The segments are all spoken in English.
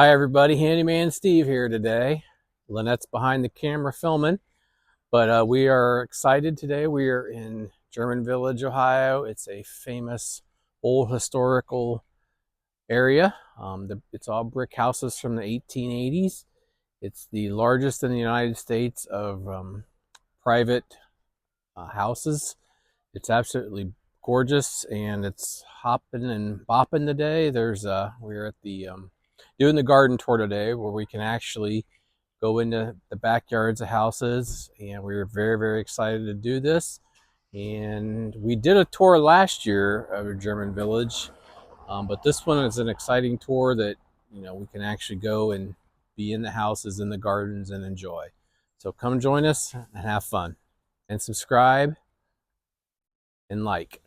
Hi everybody, Handyman Steve here today. Linette's behind the camera filming, but we are excited today. We are in German Village, Ohio. It's a famous old historical area. It's all brick houses from the 1880s. It's the largest in the United States of private houses. It's absolutely gorgeous, and it's hopping and bopping today. We're at the doing the garden tour today, where we can actually go into the backyards of houses, and we were very excited to do this. And we did a tour last year of a German Village, but this one is an exciting tour that we can actually go and be in the houses, in the gardens, and enjoy. So come join us and have fun, and subscribe and like.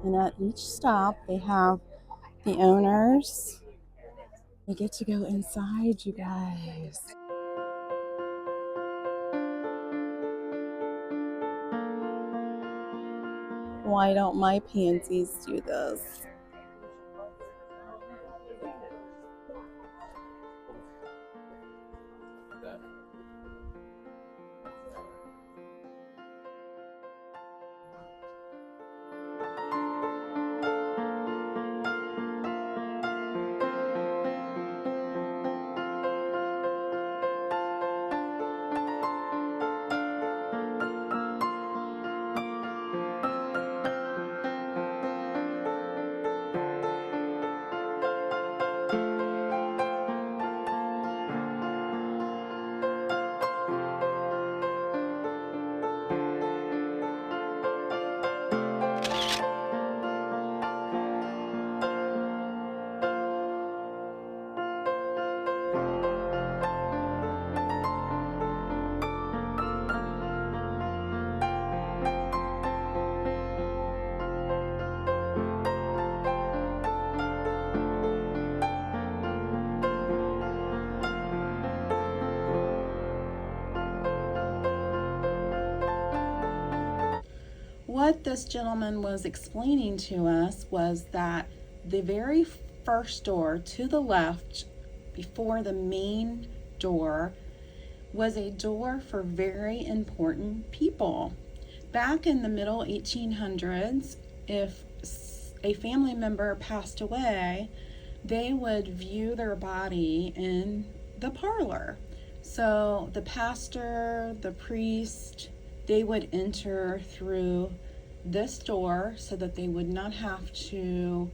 And at each stop, they have the owners. We get to go inside, you guys. Why don't my pansies do this? What this gentleman was explaining to us was that the very first door to the left, before the main door, was a door for very important people. Back in the middle 1800s, if a family member passed away, they would view their body in the parlor. So the pastor, the priest, they would enter through this door so that they would not have to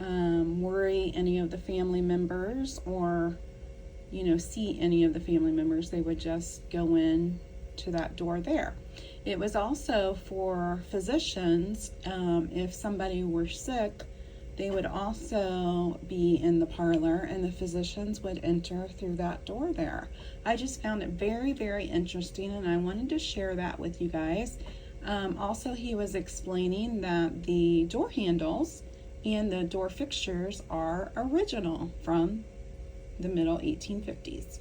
worry any of the family members or see any of the family members. They would just go in to that door there. It was also for physicians. If somebody were sick, they would also be in the parlor, and the physicians would enter through that door there. I just found it very interesting, and I wanted to share that with you guys. Also, he was explaining that the door handles and the door fixtures are original from the middle 1850s.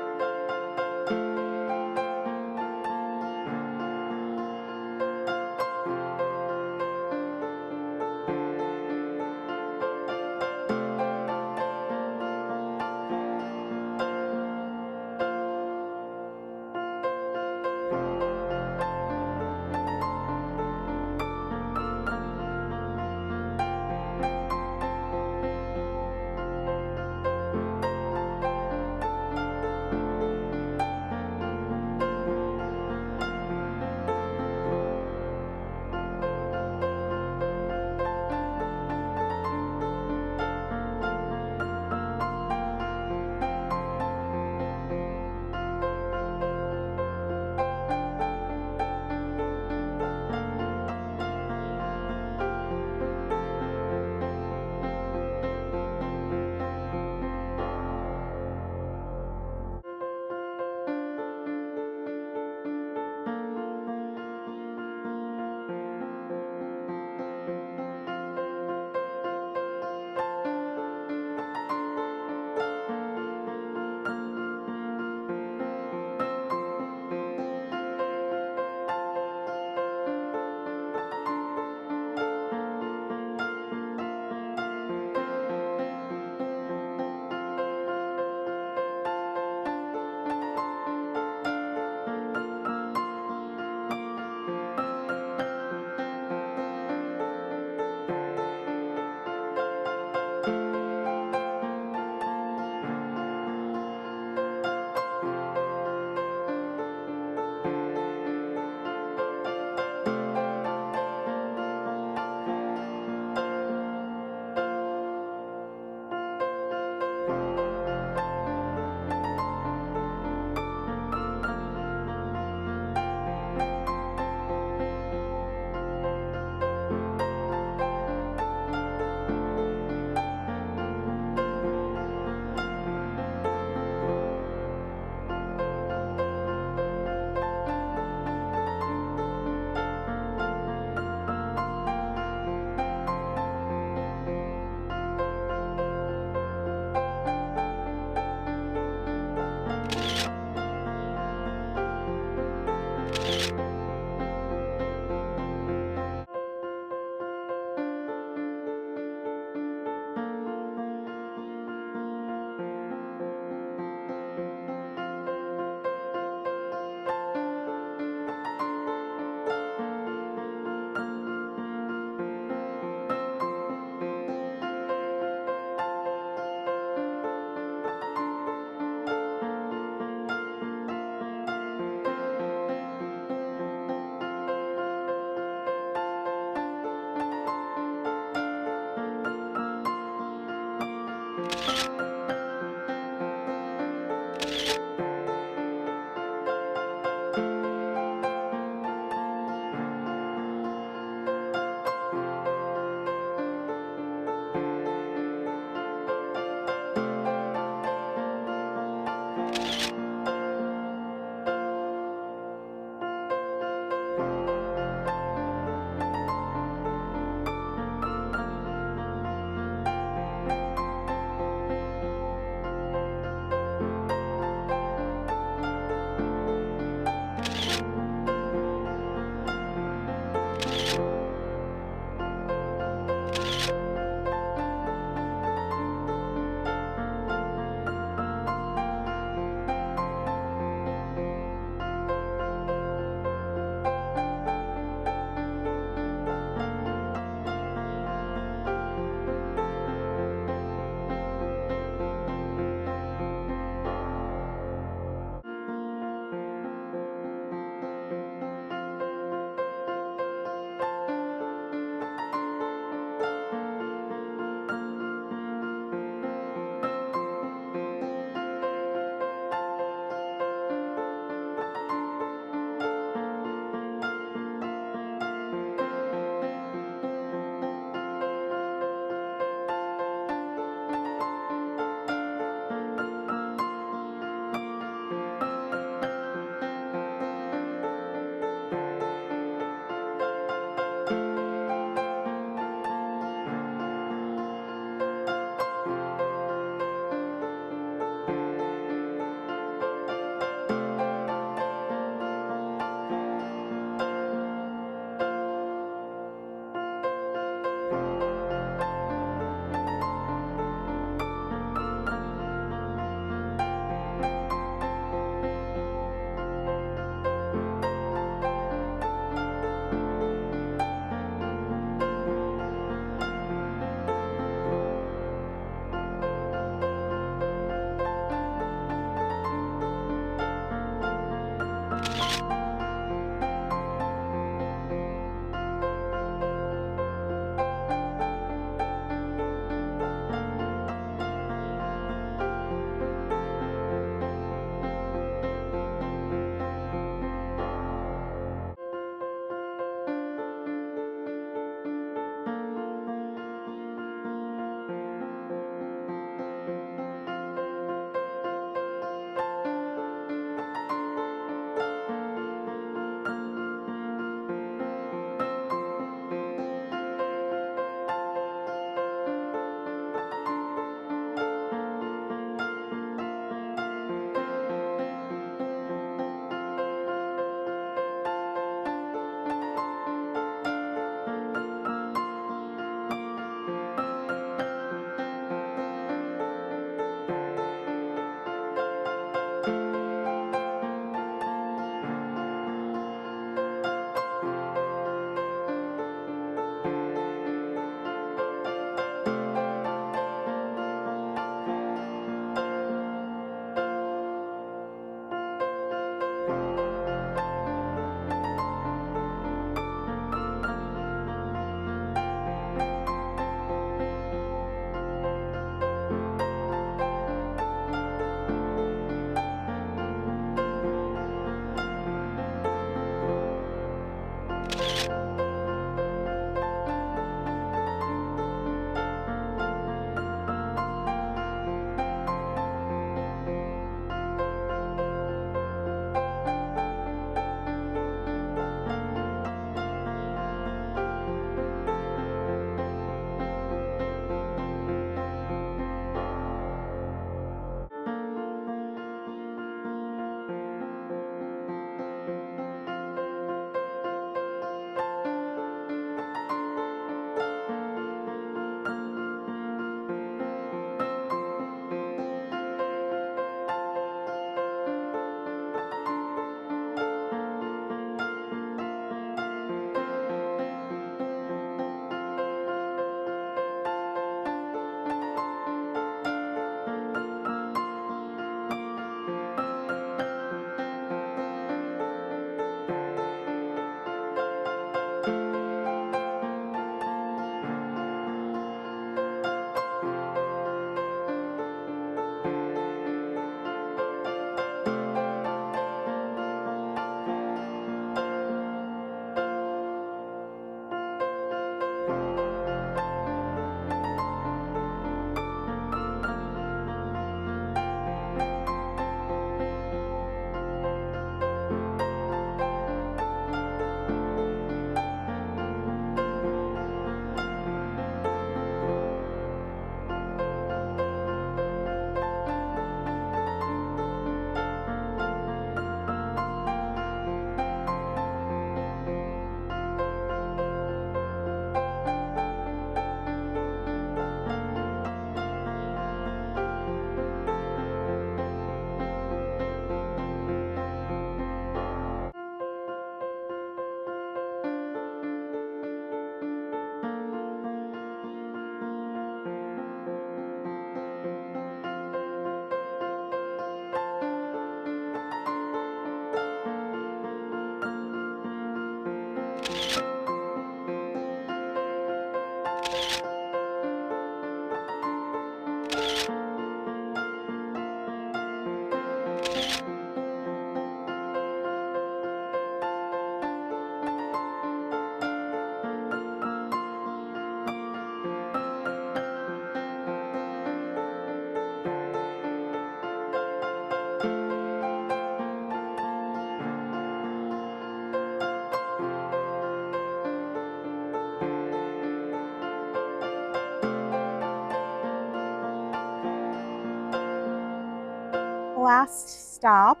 last stop.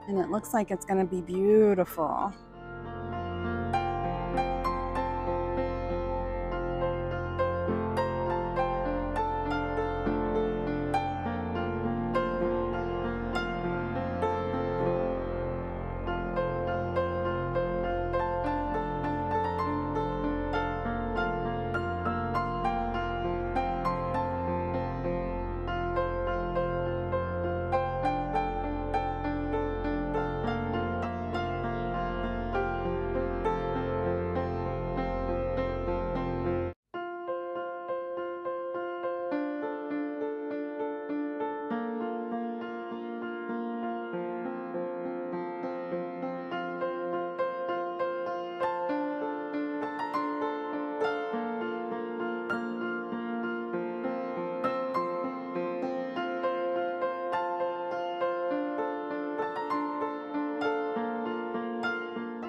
And it looks like it's going to be beautiful.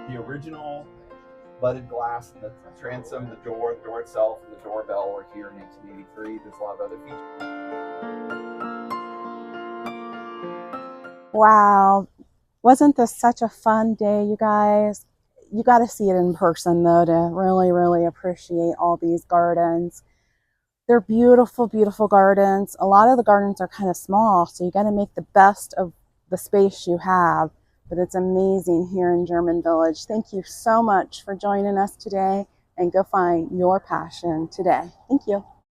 The original budded glass, the transom, the door itself, and the doorbell were here in 1883. There's a lot of other features. Wow. Wasn't this such a fun day, you guys? You got to see it in person, though, to really, really appreciate all these gardens. They're beautiful, beautiful gardens. A lot of the gardens are kind of small, so you got to make the best of the space you have. But it's amazing here in German Village. Thank you so much for joining us today, and go find your passion today. Thank you.